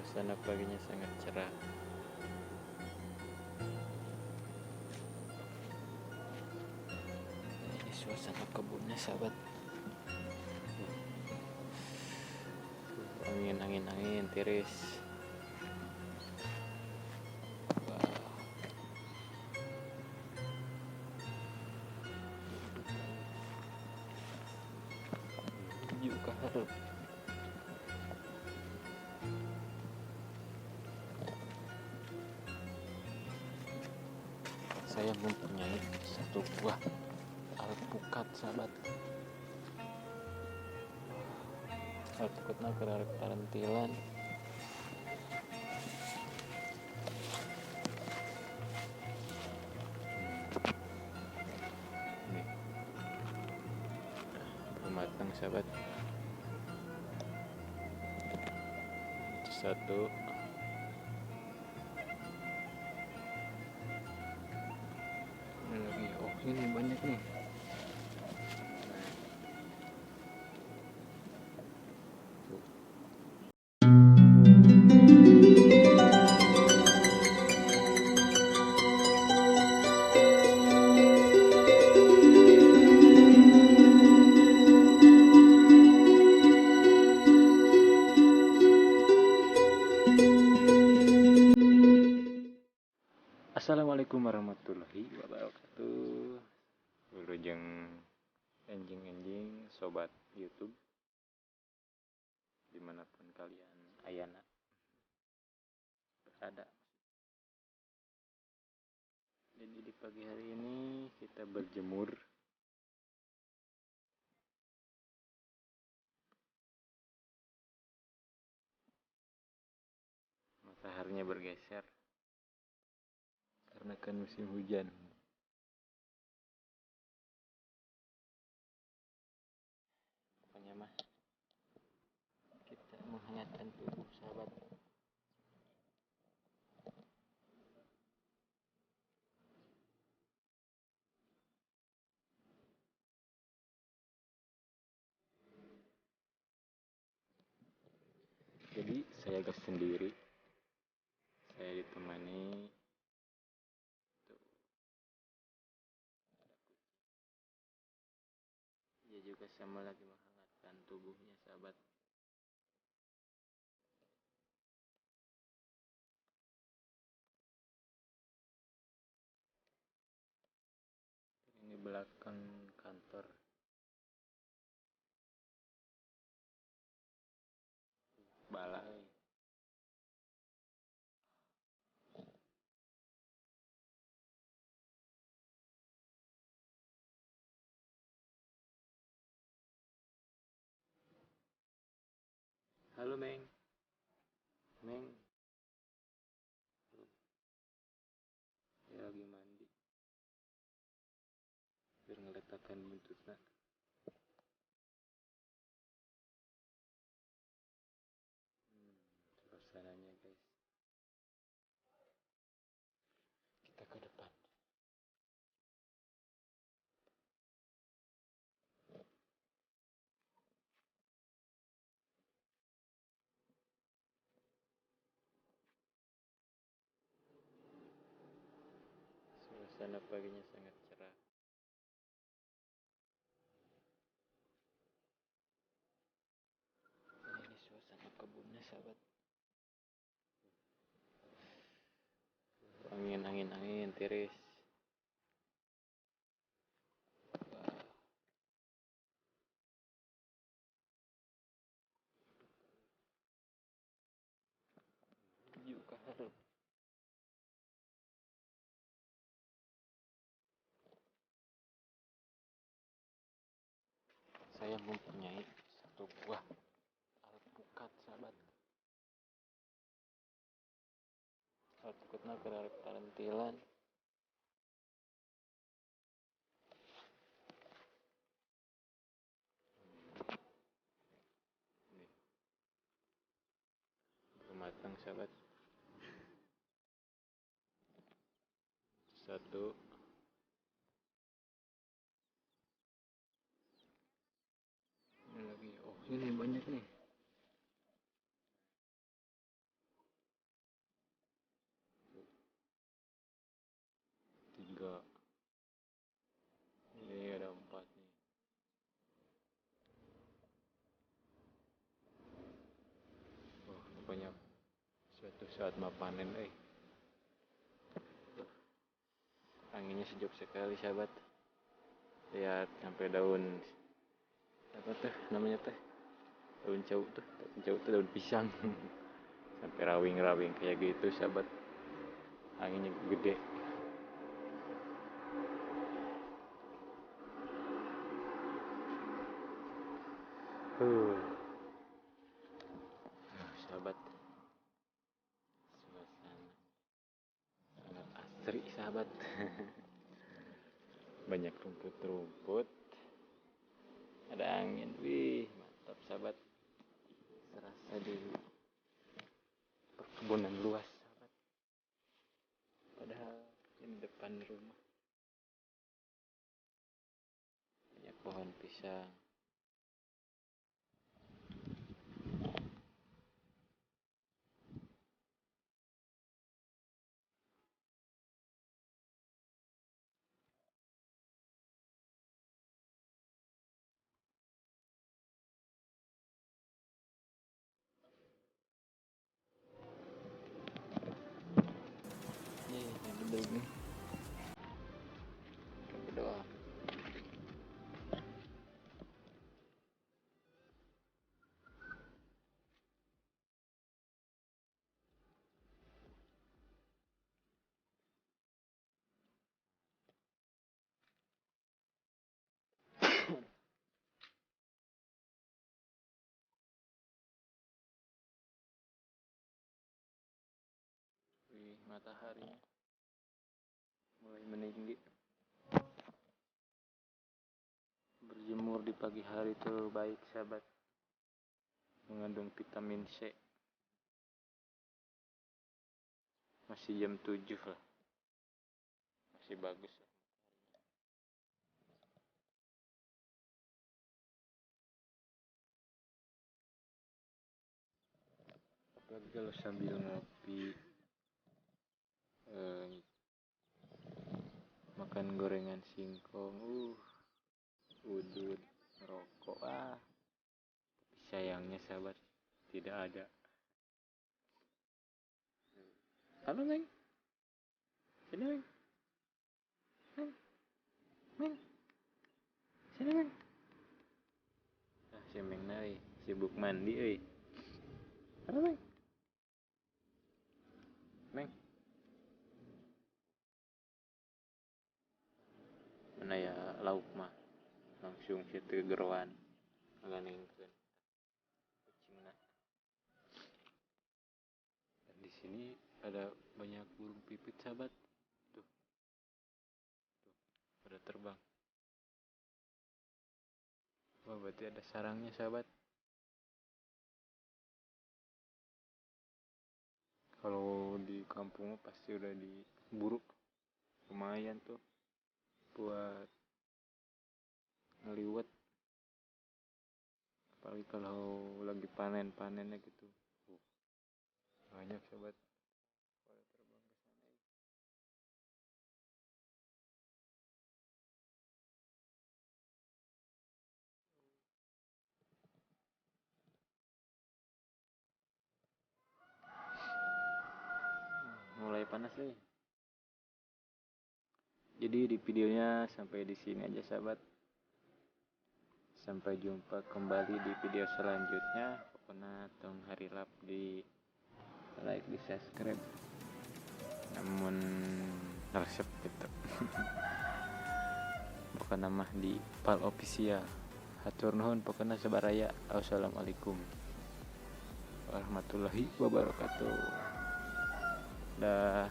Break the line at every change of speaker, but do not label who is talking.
Suasana paginya sangat cerah. Ini suasana kebunnya, sahabat. Angin tiris. Wah. Juga harap. Saya mempunyai satu buah alpukat, sahabat. Alpukatnya kerarek tarantilan. Nih, matang, sahabat. Satu. Ini lagi. Oh, ini banyak nih. Assalamualaikum warahmatullahi wabarakatuh. Wilujeng enjing-enjing sobat YouTube dimanapun kalian ayana berada. Jadi di pagi hari ini kita berjemur. Mataharinya bergeser karena kan musim hujan. Pokoknya mah kita menghangatkan tubuh, sahabat. Jadi saya gak sendiri. Saya ditemani dia juga sama lagi menghangatkan tubuhnya, sahabat. Ini belakang kantor balai. Halo, Meng. Meng, dia lagi mandi biar ngeletakkan buntutnya. Suasananya, guys. Kita ke depan. Suasana paginya sangat cerah. Ini suasana kebunnya, sahabat. Angin tiris. Wah. Juga harap. Saya mempunyai satu buah alpukat, sahabat. Alpukatnya kerarek tarantilan. Nih, belum matang, sahabat. Satu. Ini lagi. Oh, ini banyak nih. saat mau panen anginnya sejuk sekali sahabat. Lihat sampai daun apa tuh namanya teh, daun jauh tuh daun pisang sampai rawing-rawing kayak gitu sahabat, anginnya gede. Sahabat, suasana sangat asri sahabat. Banyak rumput-rumput, ada angin, wih mantap sahabat. Serasa di perkebunan luas sahabat, padahal ini depan rumah banyak pohon pisang. Yang bedul nih, kita berdoa. Wih, mataharinya mulai meninggi. Berjemur di pagi hari itu baik sahabat, mengandung vitamin C. Masih jam 7 lah, masih bagus lah. Apalagi kalau sambil ngopi, makan gorengan singkong, udut, rokok, tapi sayangnya sahabat tidak ada. Halo Meng, sini Meng, Meng, Meng, sini Meng. Si Meng nai sibuk mandi Halo Meng, Meng, mana ya lauk mah langsung situ geruan nganengkeun kucing nah. Dan di sini ada banyak burung pipit sahabat, tuh pada terbang. Wah, berarti ada sarangnya sahabat. Kalau di kampung pasti udah diburu, lumayan tuh buat ngeliwet, apalagi kalau lagi panennya gitu. Banyak sahabat pada terbang ke sana. Mulai panas nih. Jadi di videonya sampai di sini aja sahabat. Sampai jumpa kembali di video selanjutnya. Pokoknya tong harilap di like, di subscribe, namun resep gitu. Pokoknya mah di Pal Official. Hatur nuhun pokoknya sabaraya. Wassalamualaikum warahmatullahi wabarakatuh. Dah.